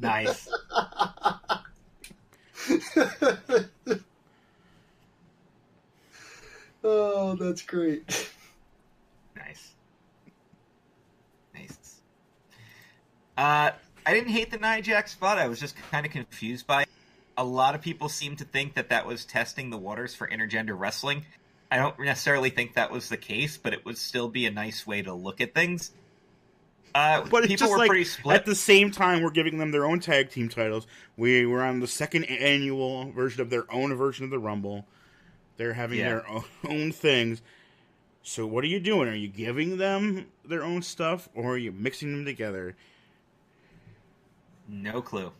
Nice. Oh, that's great. Nice. I didn't hate the Nia Jax spot. I was just kind of confused by it. A lot of people seem to think that was testing the waters for intergender wrestling. I don't necessarily think that was the case, but it would still be a nice way to look at things. But people were pretty split. At the same time, we're giving them their own tag team titles. We were on the second annual version of their own version of the Rumble. They're having their own things. So what are you doing? Are you giving them their own stuff, or are you mixing them together? No clue.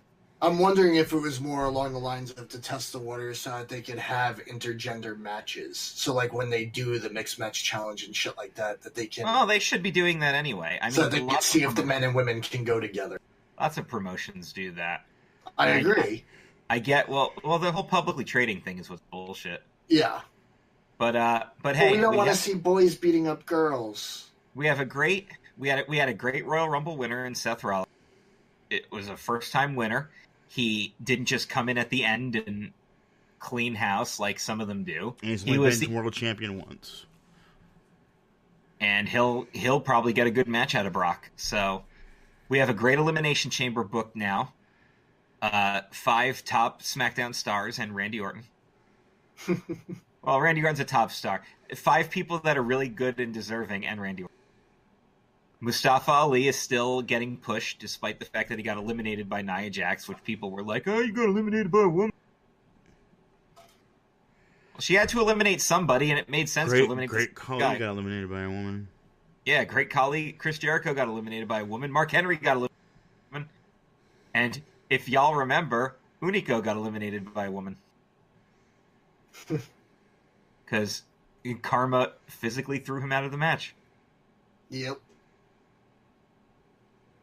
I'm wondering if it was more along the lines of to test the waters so that they could have intergender matches. So, like, when they do the mixed match challenge and shit like that, that they can... Well, they should be doing that anyway. I mean, so they can see if the men and women can go together. Lots of promotions do that. I agree. I get... Well, the whole publicly trading thing is what's bullshit. Yeah. But hey... we don't want to see boys beating up girls. We had a great Royal Rumble winner in Seth Rollins. It was a first-time winner. He didn't just come in at the end and clean house like some of them do. And he's only been world champion once. And he'll probably get a good match out of Brock. So we have a great Elimination Chamber booked now. 5 top SmackDown stars and Randy Orton. Well, Randy Orton's a top star. 5 people that are really good and deserving, and Randy Orton. Mustafa Ali is still getting pushed, despite the fact that he got eliminated by Nia Jax, which people were like, oh, you got eliminated by a woman. Well, she had to eliminate somebody, and it made sense to eliminate Great Khali got eliminated by a woman. Yeah, Great Khali. Chris Jericho got eliminated by a woman. Mark Henry got eliminated by a woman. And if y'all remember, Unico got eliminated by a woman. Because Karma physically threw him out of the match. Yep.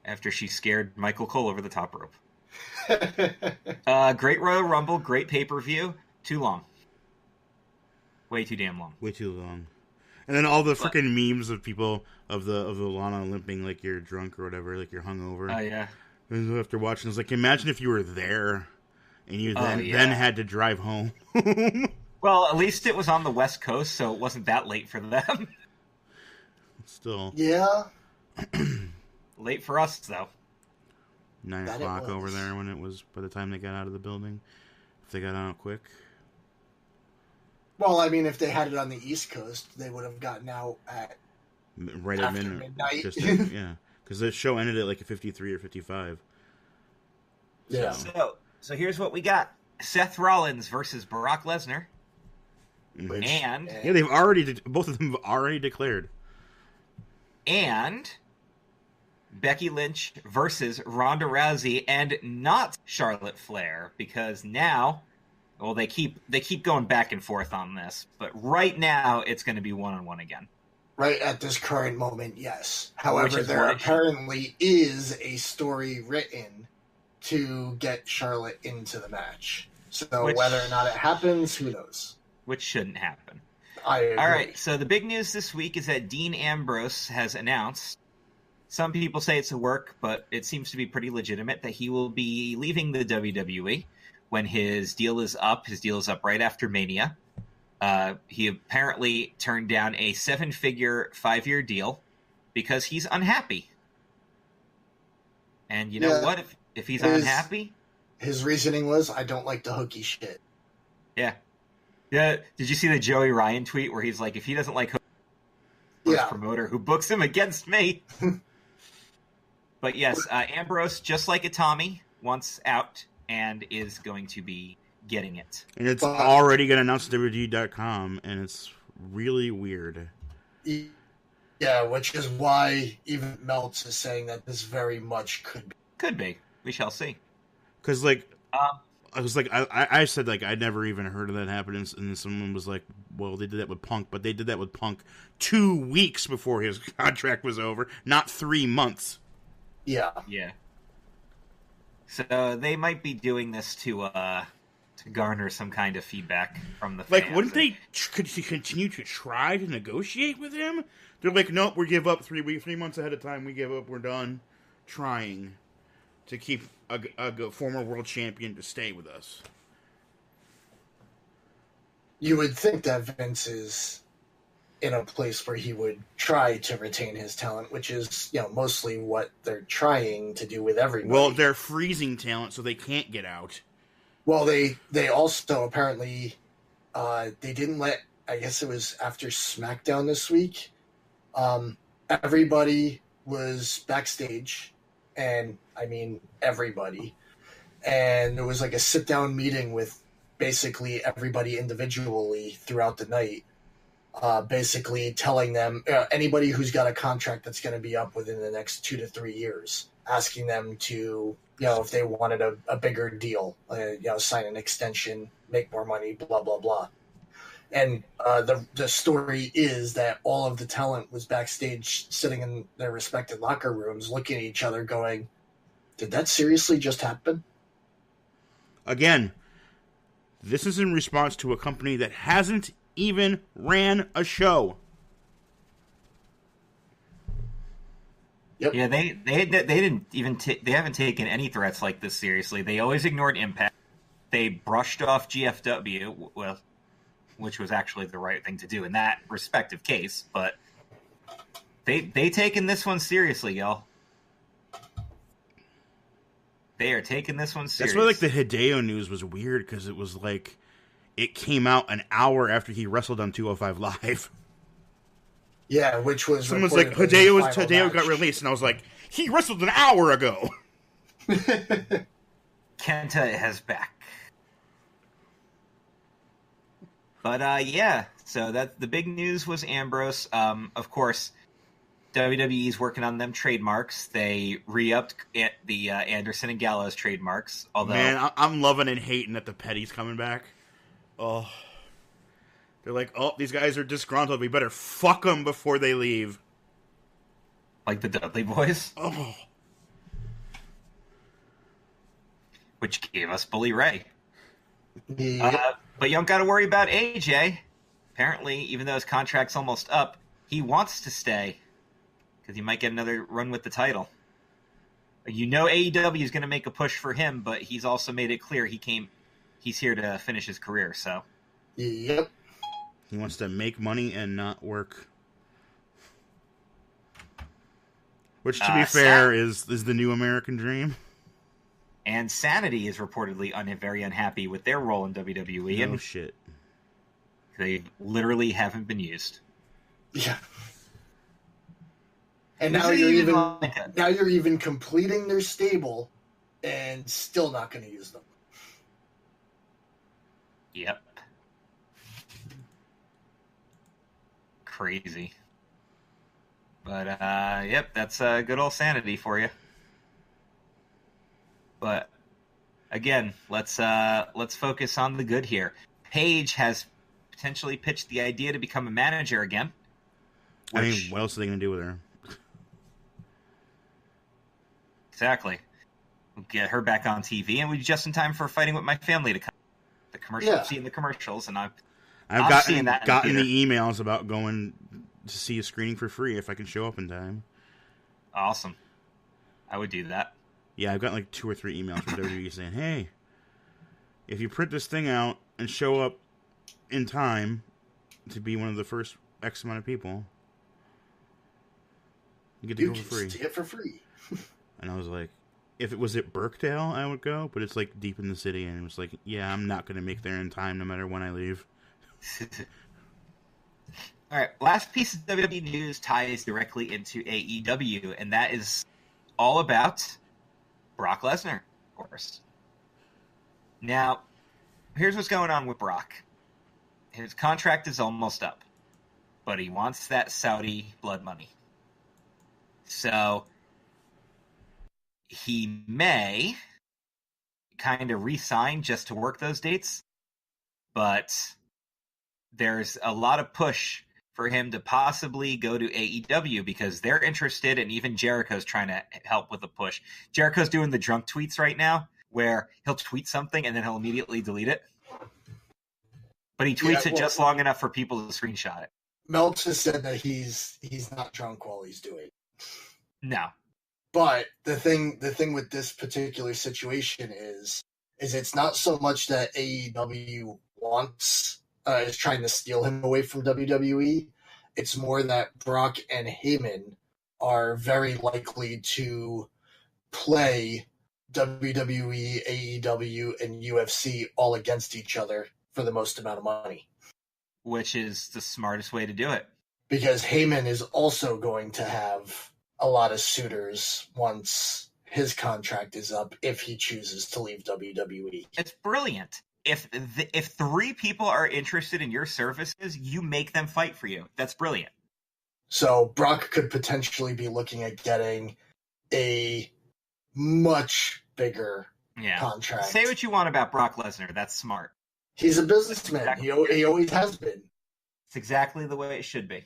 After she scared Michael Cole over the top rope. Great Royal Rumble, great pay-per-view. Too long. Way too damn long. Way too long. And then all the freaking memes of people of the Lana limping like you're drunk or whatever, like you're hungover. Oh, yeah. And after watching, it's like, imagine if you were there and you then had to drive home. Well, at least it was on the West Coast, so it wasn't that late for them. Still. Yeah. Late for us, though. 9 o'clock over there when it was, by the time they got out of the building. If they got out quick. Well, I mean, if they had it on the East Coast, they would have gotten out at midnight. Yeah, because the show ended at like a 53 or 55. Yeah. So here's what we got. Seth Rollins versus Brock Lesnar. And... Yeah, both of them have already declared. And... Becky Lynch versus Ronda Rousey, and not Charlotte Flair, because now, well, they keep going back and forth on this, but right now it's going to be one-on-one again. Right at this current moment, yes. However, there apparently is a story written to get Charlotte into the match. So whether or not it happens, who knows? Which shouldn't happen. I agree. All right, so the big news this week is that Dean Ambrose has announced, some people say it's a work, but it seems to be pretty legitimate, that he will be leaving the WWE when his deal is up. His deal is up right after Mania. He apparently turned down a 7-figure 5-year deal because he's unhappy. And you know what? If he's unhappy... His reasoning was, I don't like the hooky shit. Yeah. Yeah. Did you see the Joey Ryan tweet where he's like, if he doesn't like hooky, promoter who books him against me... But yes, Ambrose, just like Itami, wants out and is going to be getting it. And it's already going to announce WWE.com, and it's really weird. Yeah, which is why even Meltz is saying that this very much could be. Could be. We shall see. Because, like, I said, like, I'd never even heard of that happening, and then someone was like, well, they did that with Punk, but they did that with Punk 2 weeks before his contract was over, not 3 months. Yeah. Yeah. So they might be doing this to garner some kind of feedback from the fans. Like, wouldn't they continue to try to negotiate with him? They're like, nope, we give up 3 months ahead of time. We give up. We're done trying. to keep a former world champion to stay with us. You would think that Vince is in a place where he would try to retain his talent, which is, mostly what they're trying to do with everybody. Well, they're freezing talent so they can't get out. Well, they also apparently they didn't let, I guess it was after SmackDown this week, everybody was backstage, and I mean everybody, and there was like a sit-down meeting with basically everybody individually throughout the night, basically telling them, anybody who's got a contract that's going to be up within the next 2 to 3 years, asking them to, if they wanted a bigger deal, sign an extension, make more money, blah, blah, blah. And the story is that all of the talent was backstage sitting in their respective locker rooms looking at each other going, did that seriously just happen? Again, this is in response to a company that hasn't even ran a show. Yep. Yeah, they didn't even they haven't taken any threats like this seriously. They always ignored Impact. They brushed off GFW, well, which was actually the right thing to do in that respective case, but they taken this one seriously, y'all. They are taking this one seriously. That's why, the Hideo news was weird, because it was it came out an hour after he wrestled on 205 Live. Yeah, which was... Someone's like, Hideo got released, and I was like, he wrestled an hour ago! Kenta is back. But, yeah, so the big news was Ambrose. Of course, WWE's working on them trademarks. They re-upped the Anderson and Gallows trademarks. Although, man, I'm loving and hating that the Petty's coming back. Oh, they're like, oh, these guys are disgruntled. We better fuck them before they leave. Like the Dudley Boys? Oh. Which gave us Bully Ray. Yeah. But you don't got to worry about AJ. Apparently, even though his contract's almost up, he wants to stay. Because he might get another run with the title. AEW is going to make a push for him, but he's also made it clear he's here to finish his career, so. Yep. He wants to make money and not work. Which, to be fair, is the new American dream. And Sanity is reportedly very unhappy with their role in WWE. No shit. They literally haven't been used. Yeah. And now you're even completing their stable and still not going to use them. Yep. Crazy. But yep, that's good old Sanity for you. But again, let's focus on the good here. Paige has potentially pitched the idea to become a manager again. I mean, what else are they going to do with her? Exactly. We'll get her back on TV, and we'll be just in time for Fighting With My Family to come. The commercial, seeing the commercials, and I've gotten the emails about going to see a screening for free if I can show up in time. Awesome. I would do that. Yeah, I've gotten 2 or 3 emails from WWE saying, hey, if you print this thing out and show up in time to be one of the first X amount of people, you get to go for free. See it for free. And I was like, if it was at Birkdale, I would go, but it's deep in the city, and it was like, yeah, I'm not going to make there in time no matter when I leave. All right, last piece of WWE news ties directly into AEW, and that is all about Brock Lesnar, of course. Now, here's what's going on with Brock. His contract is almost up, but he wants that Saudi blood money. So he may kind of re-sign just to work those dates, but there's a lot of push for him to possibly go to AEW because they're interested, and even Jericho's trying to help with the push. Jericho's doing the drunk tweets right now where he'll tweet something and then he'll immediately delete it. But he tweets it just long enough for people to screenshot it. Meltzer said that he's not drunk while he's doing it. No. But the thing with this particular situation is it's not so much that AEW is trying to steal him away from WWE. It's more that Brock and Heyman are very likely to play WWE, AEW, and UFC all against each other for the most amount of money. Which is the smartest way to do it. Because Heyman is also going to have a lot of suitors once his contract is up if he chooses to leave WWE. It's brilliant. If 3 people are interested in your services, you make them fight for you. That's brilliant. So Brock could potentially be looking at getting a much bigger contract. Say what you want about Brock Lesnar. That's smart. He's a businessman. Exactly. He always has been. It's exactly the way it should be.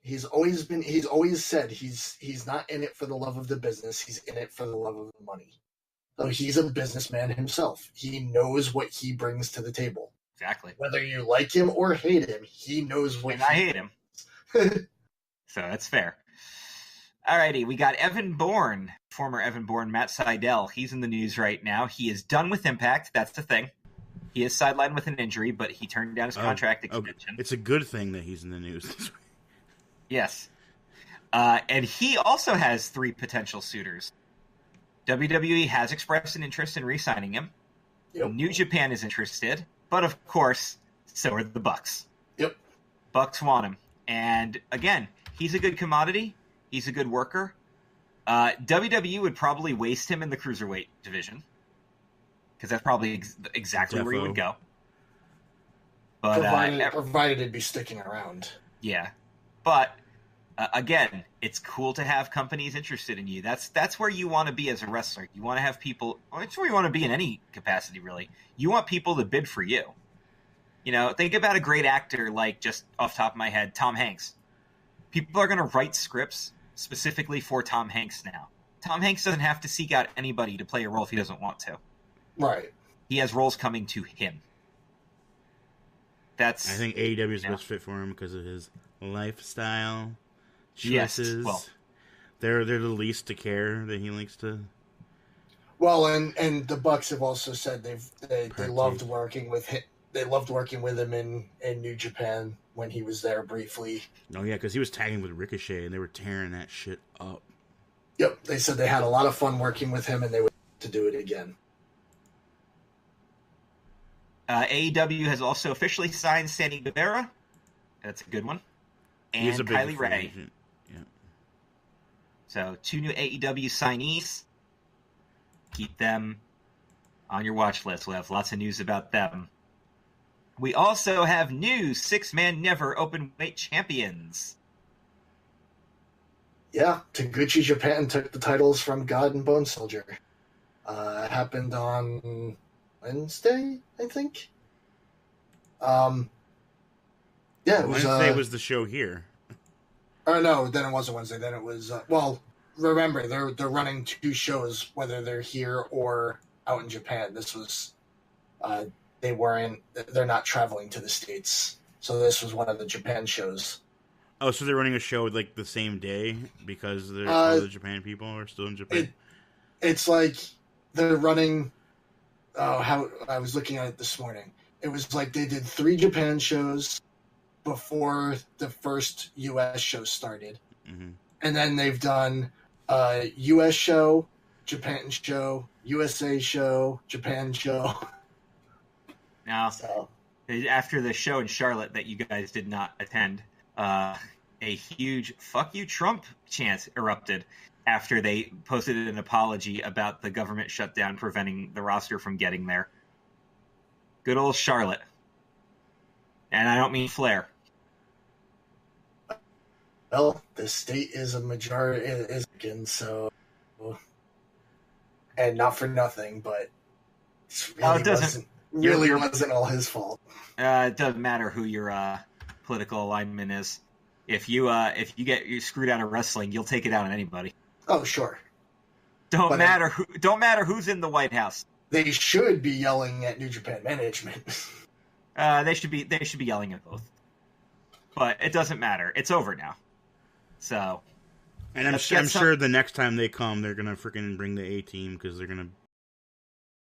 He's always said he's not in it for the love of the business. He's in it for the love of the money. So he's a businessman himself. He knows what he brings to the table. Exactly. Whether you like him or hate him, he knows what. And I hate him. So that's fair. Alrighty, we got Evan Bourne, former Evan Bourne, Matt Sydal. He's in the news right now. He is done with Impact. That's the thing. He is sidelined with an injury, but he turned down his contract extension. It's a good thing that he's in the news. Yes. And he also has 3 potential suitors. WWE has expressed an interest in re-signing him. Yep. New Japan is interested. But, of course, so are the Bucks. Yep. Bucks want him. And, again, he's a good commodity. He's a good worker. WWE would probably waste him in the Cruiserweight division. Because that's probably exactly where he would go. But, provided it'd be sticking around. Yeah. But... again, it's cool to have companies interested in you. That's where you want to be as a wrestler. You want to have people. Well, it's where you want to be in any capacity, really. You want people to bid for you. You know, think about a great actor like, just off the top of my head, Tom Hanks. People are going to write scripts specifically for Tom Hanks now. Tom Hanks doesn't have to seek out anybody to play a role if he doesn't want to. Right. He has roles coming to him. I think AEW is the best fit for him because of his lifestyle. Choices. Yes, well, they're the least to care that he likes to. Well, and the Bucks have also said they loved working with him. They loved working with him in New Japan when he was there briefly. Oh yeah, because he was tagging with Ricochet and they were tearing that shit up. Yep, they said they had a lot of fun working with him and they would to do it again. AEW has also officially signed Sammy Guevara. That's a good one. And He's a big Kylie Ray. Agent. Yeah. So 2 new AEW signees. Keep them on your watch list. We'll have lots of news about them. We also have new 6-man never open weight champions. Yeah, Taguchi Japan took the titles from God and Bone Soldier. Happened on Wednesday, I think. Yeah, it was, Wednesday was the show here. Oh no, then it wasn't Wednesday. Then it was. Remember they're running 2 shows, whether they're here or out in Japan. This was, they're not traveling to the States, so this was one of the Japan shows. Oh, so they're running a show like the same day because all the Japan people are still in Japan. It's like they're running. How I was looking at it this morning. It was like they did 3 Japan shows before the first U.S. show started. Mm-hmm. And then they've done a U.S. show, Japan show, USA show, Japan show. Now, after the show in Charlotte that you guys did not attend, a huge "fuck you, Trump" chant erupted after they posted an apology about the government shutdown preventing the roster from getting there. Good old Charlotte. And I don't mean Flair. Well, the state is a majority, is again, so, and not for nothing, but it wasn't all his fault. It doesn't matter who your political alignment is. If you get screwed out of wrestling, you'll take it out on anybody. Oh, sure. Don't matter who's in the White House. They should be yelling at New Japan management. They should be yelling at both. But it doesn't matter. It's over now. So And I'm sure the next time they come, they're gonna freaking bring the A team because they're gonna